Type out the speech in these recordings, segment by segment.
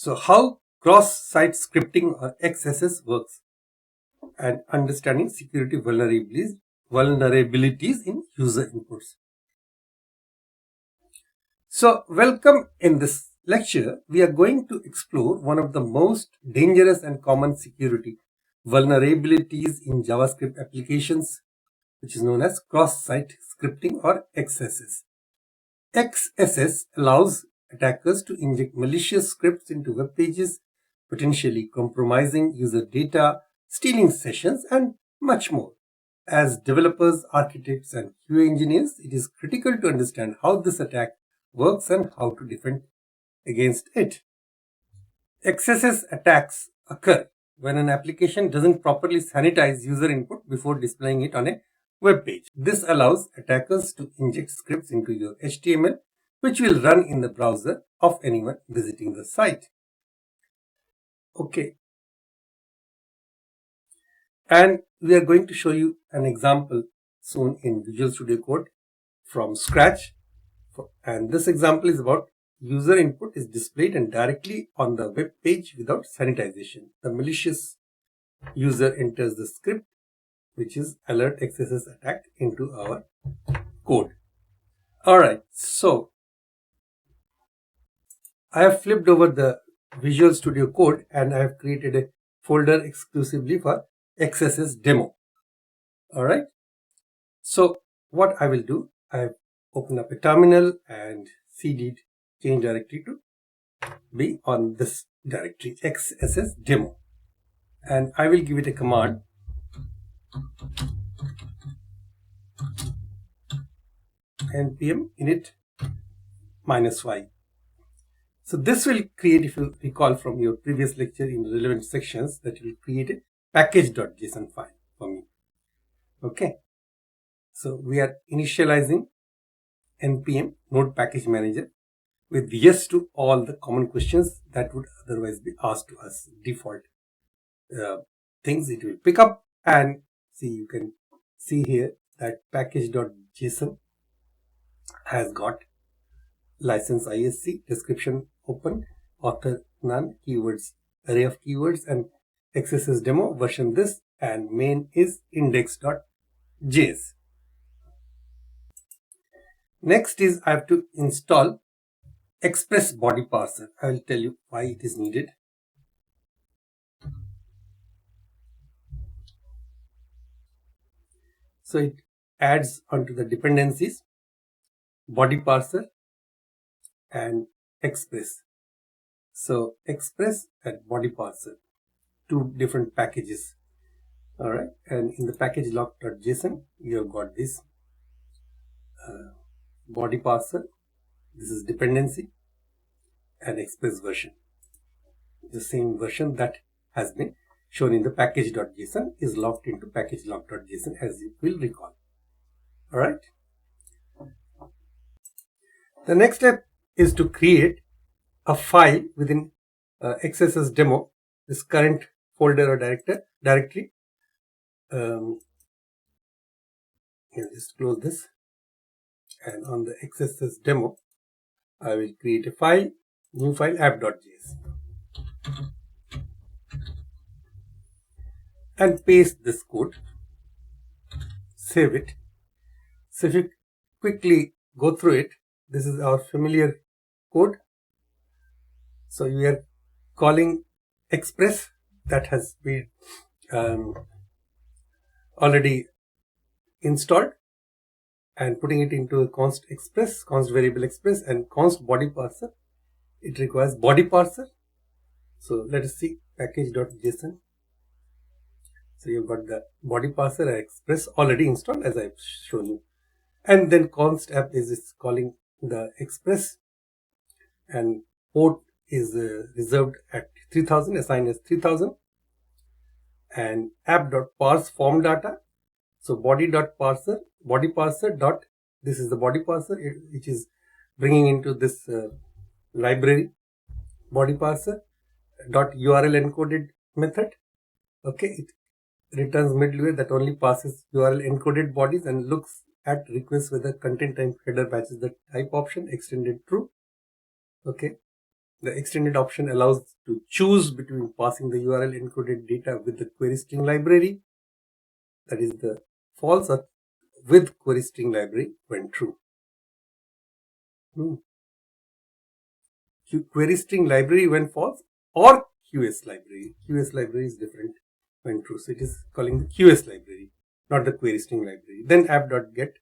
So how cross-site scripting or XSS works and understanding security vulnerabilities in user inputs. So welcome. In this lecture, we are going to explore one of the most dangerous and common security vulnerabilities in JavaScript applications, which is known as cross-site scripting or XSS. XSS allows attackers to inject malicious scripts into web pages, potentially compromising user data, stealing sessions, and much more. As developers, architects, and QA engineers, it is critical to understand how this attack works and how to defend against it. XSS attacks occur when an application doesn't properly sanitize user input before displaying it on a web page. This allows attackers to inject scripts into your HTML, which will run in the browser of anyone visiting the site. Okay. And we are going to show you an example soon in Visual Studio Code from scratch. And this example is about user input is displayed and directly on the web page without sanitization. The malicious user enters the script, which is alert XSS attack, into our code. Alright, so I have flipped over the Visual Studio Code and I have created a folder exclusively for XSS demo. Alright, so what I will do, I have opened up a terminal and cd change directory to be on this directory XSS demo, and I will give it a command npm init -y. So this will create, if you recall from your previous lecture in relevant sections, that will create a package.json file for me. Okay, so we are initializing npm node package manager with yes to all the common questions that would otherwise be asked to us. Default things it will pick up, and see, you can see here that package.json has got license ISC, description open, author none, keywords, array of keywords, and XSS demo version this, and main is index.js. Next is I have to install Express body parser. I will tell you why it is needed. So it adds onto the dependencies body parser and Express. So Express and body parser, two different packages. Alright, and in the package log.json you have got this body parser. This is dependency and Express version. The same version that has been shown in the package.json is logged into package log.json, as you will recall. Alright. The next step is to create a file within XSS demo, this current folder or directory. Just close this, and on the XSS demo I will create a file, new file, app.js, and paste this code, save it. So if you quickly go through it, this is our familiar code. So we are calling Express, that has been already installed, and putting it into a const express, const variable express, and const body parser. It requires body parser. So let us see package.json. So you've got the body parser and express already installed, as I've shown you. And then const app is calling the express, and port is reserved at 3000, assigned as 3000, and app.parse form data. So body.parser, body parser dot, this is the body parser, which is bringing into this library body parser dot URL encoded method. Okay, it returns middleware that only passes URL encoded bodies and looks at requests whether content type header matches the type option, extended true. Okay, The extended option allows to choose between passing the URL encoded data with the query string library, that is the false, or with query string library when true. Query string library when false, or QS library. QS library is different when true, so it is calling the QS library, not the query string library. Then app.get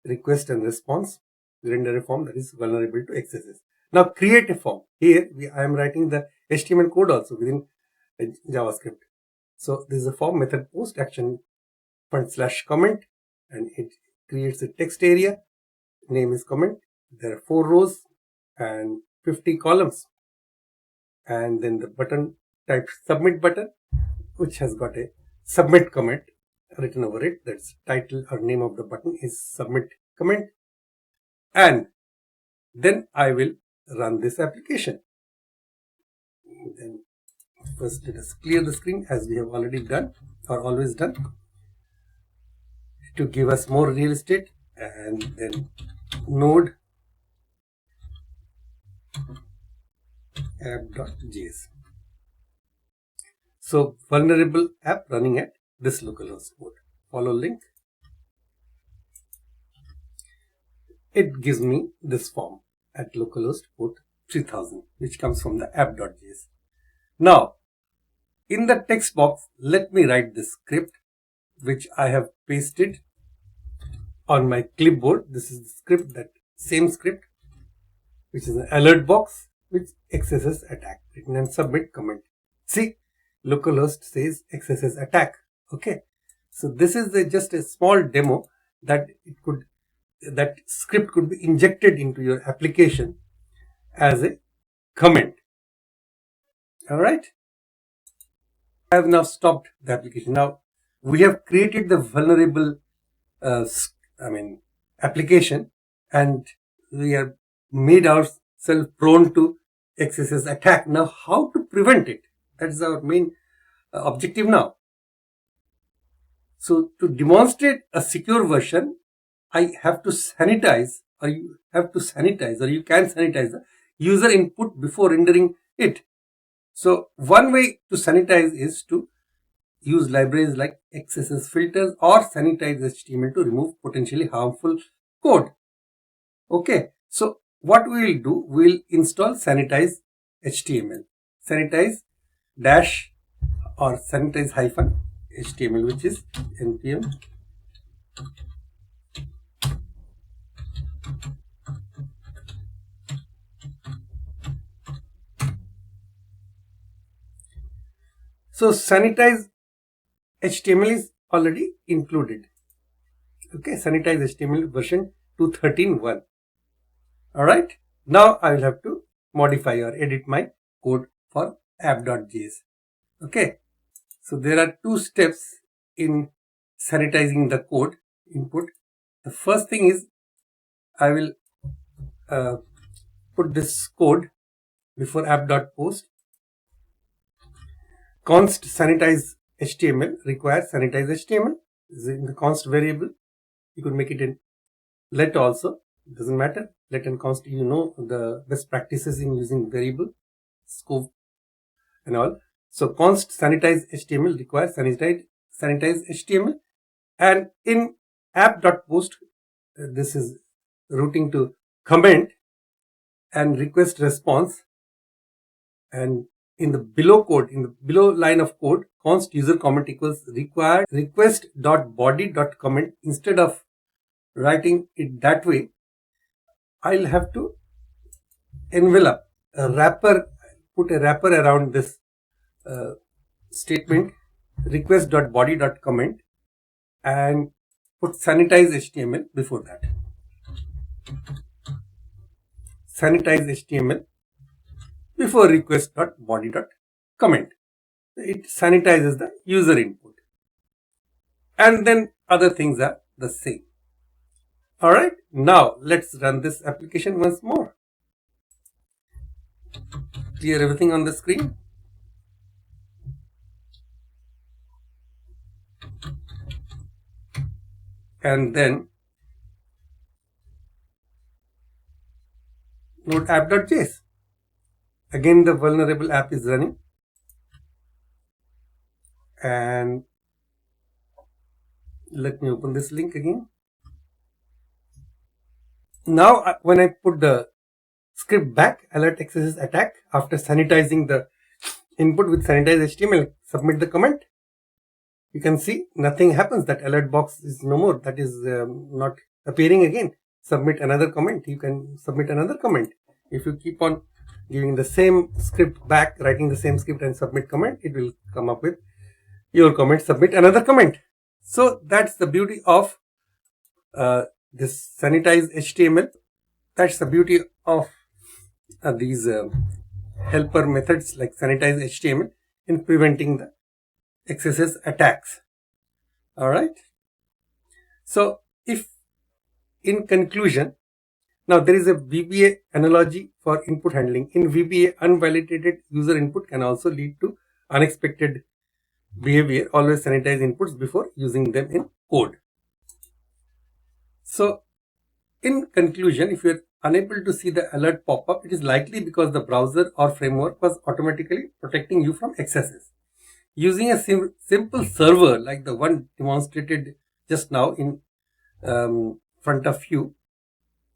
request and response, render a form that is vulnerable to XSS. Now create a form. Here I am writing the HTML code also within JavaScript. So this is a form method post action /comment, and it creates a text area. Name is comment. There are 4 rows and 50 columns, and then the button type submit button, which has got a submit comment written over it. That's title or name of the button is submit comment. And then I will run this application. Then first let us clear the screen, as we have already done or always done, to give us more real estate. And then node app.js. So vulnerable app running at this localhost port. Follow link. It gives me this form at localhost port 3000, which comes from the app.js. Now, in the text box, let me write this script, which I have pasted on my clipboard. This is the script, that same script, which is an alert box with XSS attack written and submit comment. See, localhost says XSS attack. Okay, so this is just a small demo that script could be injected into your application as a comment. All right, I have now stopped the application. Now we have created the vulnerable application, and we are made ourselves prone to XSS attack. Now how to prevent it? That is our main objective now. So to demonstrate a secure version, I have to sanitize, or you can sanitize the user input before rendering it. So one way to sanitize is to use libraries like XSS filters or sanitize HTML to remove potentially harmful code. Okay, so what we will do, we will install sanitize HTML, sanitize dash or sanitize hyphen HTML, which is npm so sanitize HTML is already included. Okay, sanitize HTML version 2.13.1. all right, now I will have to modify or edit my code for app.js. okay, so there are 2 steps in sanitizing the code input. The first thing is I will put this code before app.post. Const sanitize HTML requires sanitize HTML. This is in the const variable. You could make it in let also, it doesn't matter. Let and const, you know the best practices in using variable, scope and all. So const sanitize HTML requires sanitize HTML, and in app.post this is routing to comment and request response, and in the below code, in the below line of code, const user comment equals required request.body.comment. Instead of writing it that way, I'll have to envelop a wrapper, put a wrapper around this statement request.body.comment and put sanitize HTML before that. Sanitize HTML before request.body.comment. It sanitizes the user input, and then other things are the same. All right, now let's run this application once more. Clear everything on the screen. And then node app.js. Again, the vulnerable app is running. And let me open this link again. Now, when I put the script back, alert XSS attack, after sanitizing the input with sanitized HTML, submit the comment. You can see nothing happens. That alert box is no more. That is not appearing again. Submit another comment. You can submit another comment. If you keep on giving the same script back, writing the same script and submit comment, it will come up with your comment, submit another comment. So that's the beauty of this sanitized HTML. That's the beauty of these helper methods like sanitized HTML in preventing the XSS attacks. All right. So if in conclusion, now there is a VBA analogy for input handling. In VBA, unvalidated user input can also lead to unexpected behavior. Always sanitize inputs before using them in code. So in conclusion, if you are unable to see the alert pop up, it is likely because the browser or framework was automatically protecting you from XSS. Using a simple server like the one demonstrated just now in front of you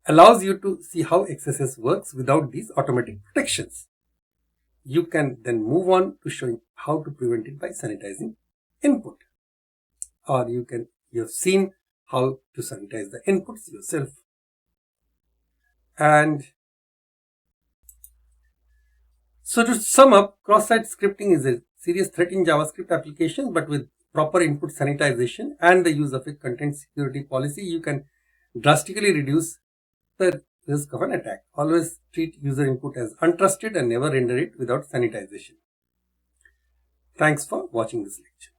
allows you to see how XSS works without these automatic protections. You can then move on to showing how to prevent it by sanitizing input. Or you have seen how to sanitize the inputs yourself. And so to sum up, cross-site scripting is a serious threat in JavaScript applications, but with proper input sanitization and the use of a content security policy, you can drastically reduce the risk of an attack. Always treat user input as untrusted and never render it without sanitization. Thanks for watching this lecture.